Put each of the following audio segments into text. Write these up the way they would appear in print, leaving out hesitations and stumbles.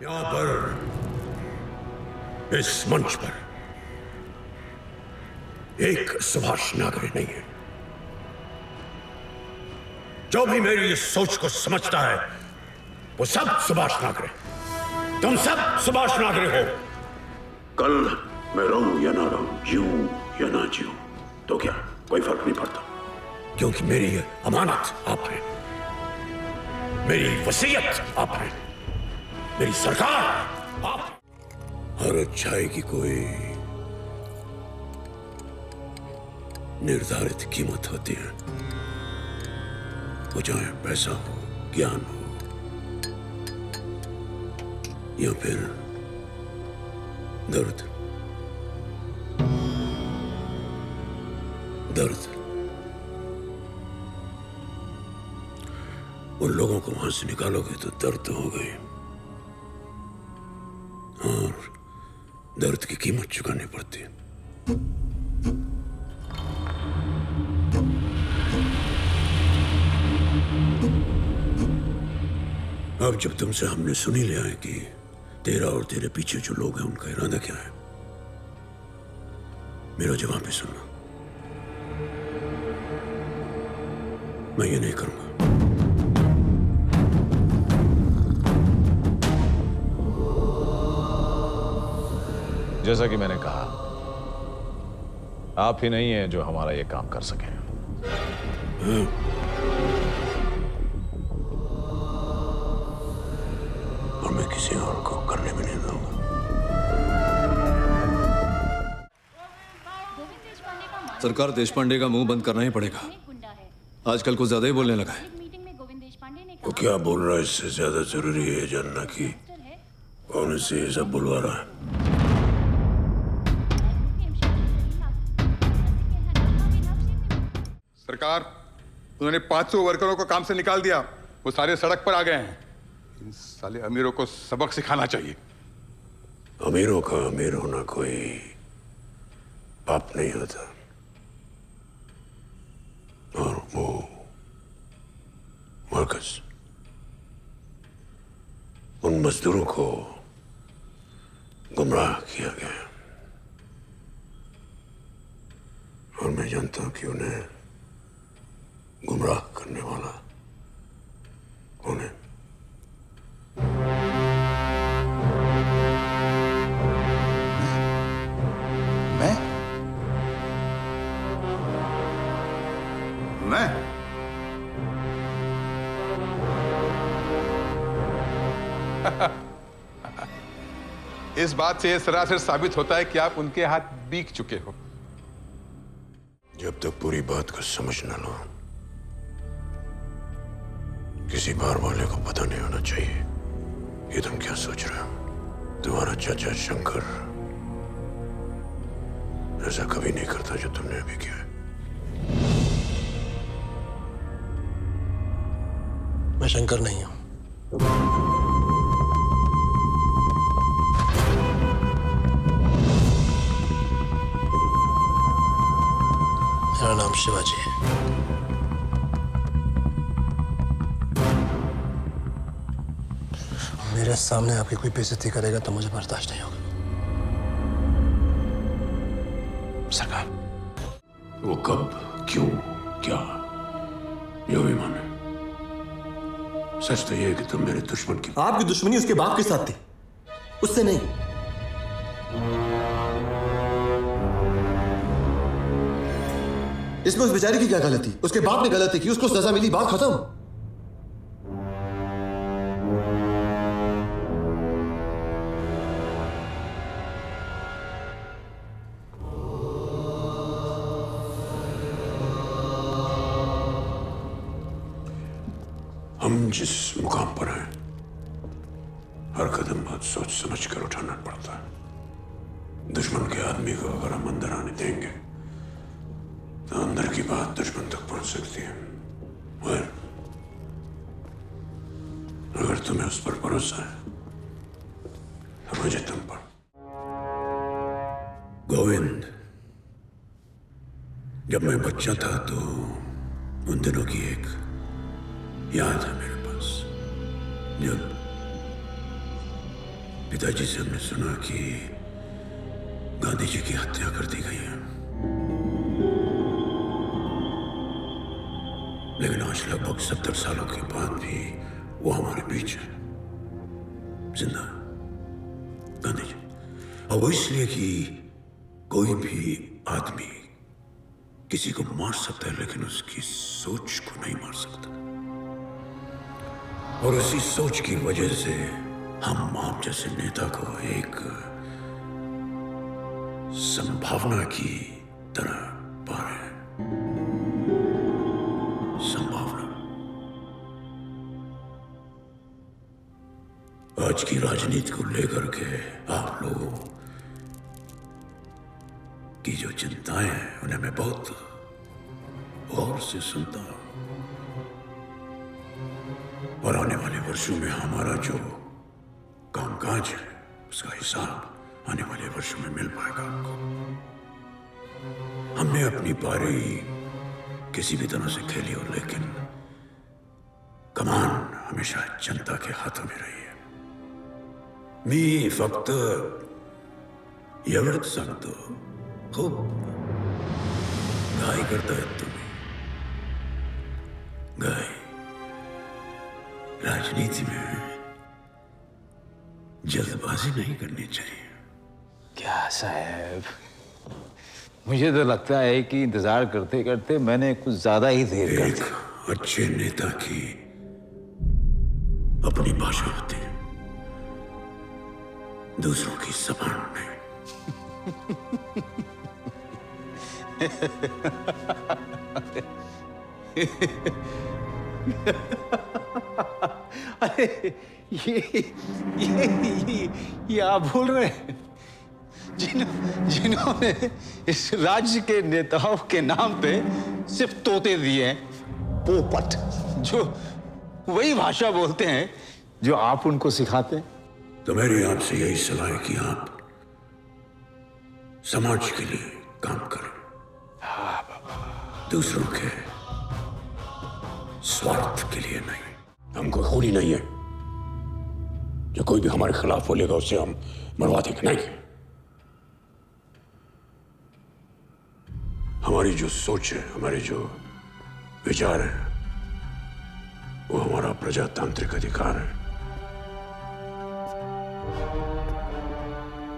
यहां पर इस मंच पर एक सुभाष नागरे नहीं है। जो भी मेरी इस सोच को समझता है वो सब सुभाष नागरे। तुम सब सुभाष नागरे हो। कल मैं रहूं या ना रहूं, जीऊं या ना जीऊं, तो क्या कोई फर्क नहीं पड़ता, क्योंकि मेरी अमानत आप है, मेरी वसीयत आप है, मेरी सरकार आप। हर अच्छाई की कोई निर्धारित कीमत होती है, वो चाहे पैसा हो, ज्ञान हो या फिर दर्द। उन लोगों को वहां से निकालोगे तो दर्द तो हो गई, और दर्द की कीमत चुकानी पड़ती है। अब जब तुमसे हमने सुन ही लिया है कि तेरा और तेरे पीछे जो लोग हैं उनका इरादा क्या है, मेरा जवाब भी सुनना। मैं ये नहीं करूंगा। जैसा कि मैंने कहा, आप ही नहीं हैं जो हमारा ये काम कर सके। और मैं किसी और को करने भी नहीं दूंगा। सरकार, देशपांडे का मुंह बंद करना ही पड़ेगा। आजकल कुछ ज्यादा ही बोलने लगा है। वो क्या बोल रहा है इससे ज्यादा जरूरी है जानना कि कौन से ये सब बुलवा रहा है। सरकार, उन्होंने 500 वर्करों को काम से निकाल दिया। वो सारे सड़क पर आ गए हैं। इन साले अमीरों को सबक सिखाना चाहिए। अमीरों का अमीर होना कोई पाप नहीं होता, और वो वर्कर्स, उन मजदूरों को गुमराह किया गया, और मैं जानता हूं कि उन्हें गुमराह करने वाला कौन है। मैं इस बात से यह सरासर साबित होता है कि आप उनके हाथ बीक चुके हो। जब तक पूरी बात को समझ न लो, किसी बार वाले को पता नहीं होना चाहिए। ये तुम क्या सोच रहे हो? तुम्हारा चाचा शंकर ऐसा कभी नहीं करता जो तुमने अभी किया है। मैं शंकर नहीं हूं। मेरा नाम शिवाजी है। मेरे सामने आपकी कोई बेइज्जती करेगा तो मुझे बर्दाश्त नहीं होगा। सरकार, वो कब, क्यों, क्या, जो भी माने, सच तो ये है कि तुम मेरे दुश्मन की। आपकी दुश्मनी उसके बाप के साथ थी, उससे नहीं। इसमें उस बेचारे की क्या गलती? उसके बाप ने गलती की, उसको सजा मिली, बात खत्म। हम जिस मुकाम पर हैं, हर कदम बहुत सोच समझ कर उठाना पड़ता है। दुश्मन के आदमी को अगर हम अंदर आने देंगे तो अंदर की बात दुश्मन तक पहुंच सकती है। और अगर तुम्हें उस पर भरोसा है तो मुझे तुम पर। गोविंद, जब मैं बच्चा था तो उन दिनों की एक याद है मेरे पास, जब पिताजी से हमने सुना कि गांधी जी की हत्या कर दी गई है, लेकिन आज लगभग 70 सालों के बाद भी वो हमारे बीच है, जिंदा गांधी जी। और वो इसलिए कि कोई भी आदमी किसी को मार सकता है, लेकिन उसकी सोच को नहीं मार सकता। और उसी सोच की वजह से हम आप जैसे नेता को एक संभावना की तरह पा रहे हैं। संभावना। आज की राजनीति को लेकर के आप लोगों की जो चिंताएं हैं, उन्हें मैं बहुत गौर से सुनता हूं। और आने वाले वर्षों में हमारा जो कामकाज है, उसका हिसाब आने वाले वर्षों में मिल पाएगा आपको। हमने अपनी पारी किसी भी तरह से खेली हो, लेकिन कमान हमेशा जनता के हाथों में रही है। मी फक्त एवढंच सांगतो, खूप घाई करतायत तुम्ही। घाई राजनीति में जल्दबाजी नहीं करनी चाहिए। क्या साहब, मुझे तो लगता है कि इंतजार करते करते मैंने कुछ ज्यादा ही देर कर दी। एक अच्छे नेता की अपनी भाषा होती है, दूसरों की जबान में। अरे ये आप बोल रहे हैं जिन्होंने इस राज्य के नेताओं के नाम पे सिर्फ तोते दिए हैं, पोपट, जो वही भाषा बोलते हैं जो आप उनको सिखाते हैं। तो मेरी आपसे यही सलाह है कि आप समाज के लिए काम करें, दूसरों के स्वार्थ के लिए नहीं। हमको खूनी नहीं है, जो कोई भी हमारे खिलाफ बोलेगा उसे हम मरवा देंगे। नहीं, हमारी जो सोच है, हमारे जो विचार है, वो हमारा प्रजातांत्रिक अधिकार है।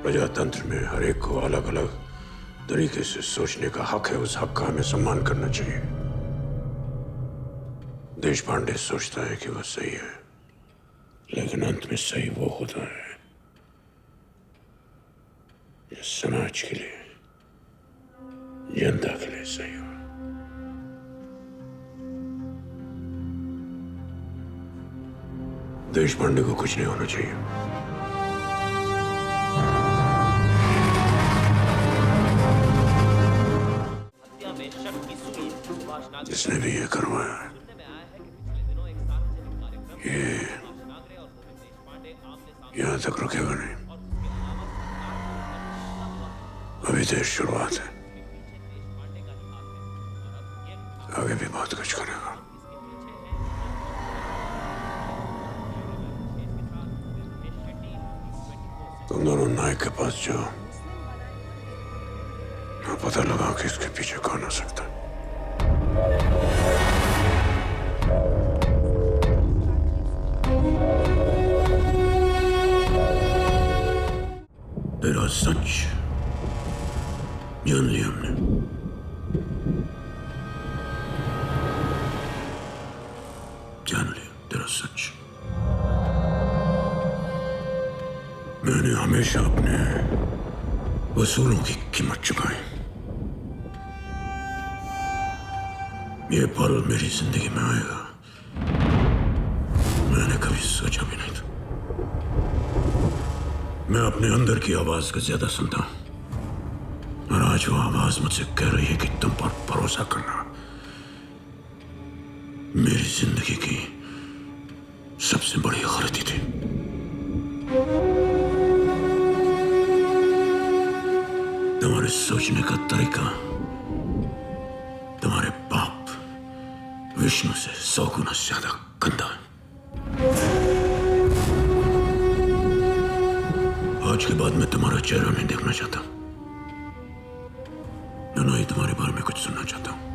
प्रजातंत्र में हर एक को अलग अलग तरीके से सोचने का हक है। उस हक का हमें सम्मान करना चाहिए। देश पांडे सोचता है कि वह सही है, लेकिन अंत में सही वो होता है जो समाज के लिए, जनता के लिए सही हो। देश पांडे को कुछ नहीं होना चाहिए। जिसने भी ये करवाया है, ये यहां तक रुकेगा नहीं। अभी तो शुरुआत है, आगे भी बहुत कुछ करेगा। तुम दोनों नायक के पास जाओ और पता लगाओ कि इसके पीछे कौन हो सकता है। तेरा सच जान लिया हमने। जान लिया तेरा सच। मैंने हमेशा अपने वसूलों की कीमत चुकाई। ये पल मेरी जिंदगी में आएगा, मैंने कभी सोचा भी नहीं था। मैं अपने अंदर की आवाज को ज्यादा सुनता हूं, और आज वो आवाज मुझसे कह रही है कि तुम पर भरोसा करना मेरी जिंदगी की सबसे बड़ी गलती थी। तुम्हारे सोचने का तरीका तुम्हारे बाप विष्णु से 100 गुना ज्यादा गंदा है। आज के बाद मैं तुम्हारा चेहरा नहीं देखना चाहता, न ही तुम्हारे बारे में कुछ सुनना चाहता हूं।